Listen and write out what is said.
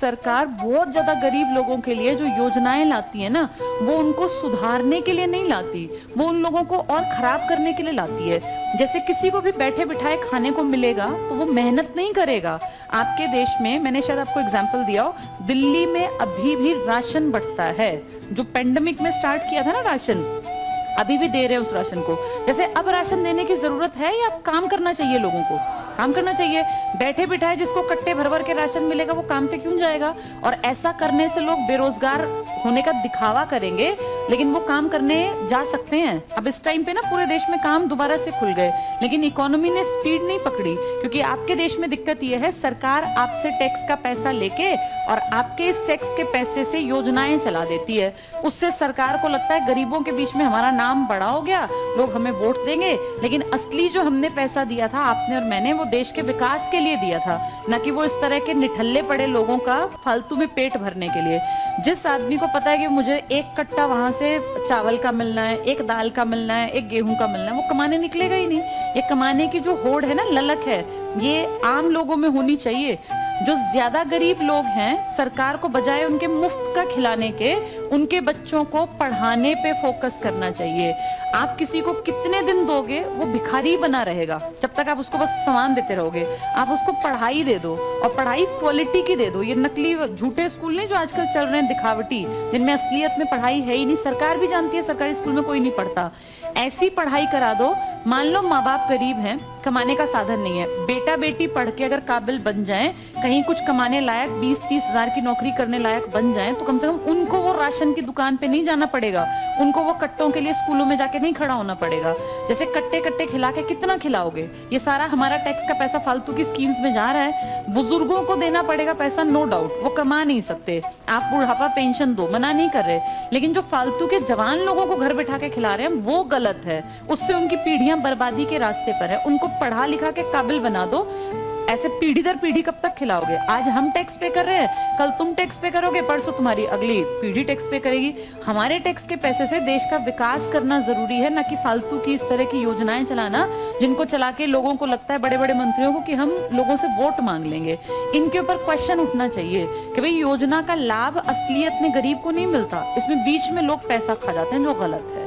सरकार बहुत ज्यादा गरीब लोगों के लिए जो योजनाएं लाती है ना, वो उनको सुधारने के लिए नहीं लाती, वो उन लोगों को और खराब करने के लिए लाती है। जैसे किसी को भी बैठे बिठाए खाने को मिलेगा तो वो मेहनत नहीं करेगा। आपके देश में, मैंने शायद आपको एग्जाम्पल दिया हो, दिल्ली में अभी भी राशन बढ़ता है। जो पेंडेमिक में स्टार्ट किया था ना राशन, अभी भी दे रहे हैं उस राशन को। जैसे अब राशन देने की जरूरत है या काम करना चाहिए, लोगों को काम करना चाहिए। बैठे बिठाए जिसको कट्टे भर भर के राशन मिलेगा वो काम पे क्यों जाएगा? और ऐसा करने से लोग बेरोजगार होने का दिखावा करेंगे, लेकिन वो काम करने जा सकते हैं। अब इस टाइम पे ना पूरे देश में काम दोबारा से खुल गए, लेकिन इकोनॉमी ने स्पीड नहीं पकड़ी, क्योंकि आपके देश में दिक्कत ये है, सरकार आपसे टैक्स का पैसा लेके और आपके इस टैक्स के पैसे से योजनाएं चला देती है। उससे सरकार को लगता है गरीबों के बीच में हमारा नाम बड़ा हो गया, लोग हमें वोट देंगे। लेकिन असली जो हमने पैसा दिया था, आपने और मैंने, वो देश के विकास के लिए दिया था, न कि वो इस तरह के निठल्ले पड़े लोगों का फालतू में पेट भरने के लिए। जिस आदमी को पता है कि मुझे एक कट्टा वहां से चावल का मिलना है, एक दाल का मिलना है, एक गेहूं का मिलना है, वो कमाने निकलेगा ही नहीं। ये कमाने की जो होड़ है ना, ललक है, ये आम लोगों में होनी चाहिए। जो ज्यादा गरीब लोग हैं, सरकार को बजाय उनके मुफ्त का खिलाने के, उनके बच्चों को पढ़ाने पे फोकस करना चाहिए। आप किसी को कितने दिन दोगे, वो भिखारी बना रहेगा जब तक आप उसको बस सामान देते रहोगे। आप उसको पढ़ाई दे दो, और पढ़ाई क्वालिटी की दे दो। ये नकली झूठे स्कूल नहीं जो आजकल चल रहे हैं, दिखावटी, जिनमें असलियत में पढ़ाई है ही नहीं। सरकार भी जानती है सरकारी स्कूल में कोई नहीं पढ़ता। ऐसी पढ़ाई करा दो। मान लो माँ बाप गरीब हैं, कमाने का साधन नहीं है, बेटा बेटी पढ़ के अगर काबिल बन जाएं, कहीं कुछ कमाने लायक, 20-30 हजार की नौकरी करने लायक बन जाएं, तो कम से कम उनको वो राशन की दुकान पे नहीं जाना पड़ेगा, उनको वो कट्टों के लिए स्कूलों में जाके नहीं खड़ा होना पड़ेगा। जैसे कट्टे कट्टे खिला के कितना खिलाओगे? ये सारा हमारा टैक्स का पैसा फालतू की स्कीम्स में जा रहा है। बुजुर्गों को देना पड़ेगा पैसा, नो डाउट, वो कमा नहीं सकते। आप बुढ़ापा पेंशन दो, मना नहीं कर रहे, लेकिन जो फालतू के जवान लोगों को घर बैठा के खिला रहे हैं वो गलत है। उससे उनकी पीढ़ियां बर्बादी के रास्ते पर है। उनको पढ़ा लिखा के काबिल बना दो। ऐसे पीढ़ी दर पीढ़ी कब तक खिलाओगे? आज हम टैक्स पे कर रहे हैं, कल तुम टैक्स पे करोगे, परसों तुम्हारी अगली पीढ़ी टैक्स पे करेगी। हमारे टैक्स के पैसे से देश का विकास करना जरूरी है, ना कि फालतू की इस तरह की योजनाएं चलाना, जिनको चला के लोगों को लगता है, बड़े बड़े मंत्रियों को, कि हम लोगों से वोट मांग लेंगे। इनके ऊपर क्वेश्चन उठना चाहिए कि भाई योजना का लाभ असलियत में गरीब को नहीं मिलता, इसमें बीच में लोग पैसा खा जाते हैं, जो गलत है।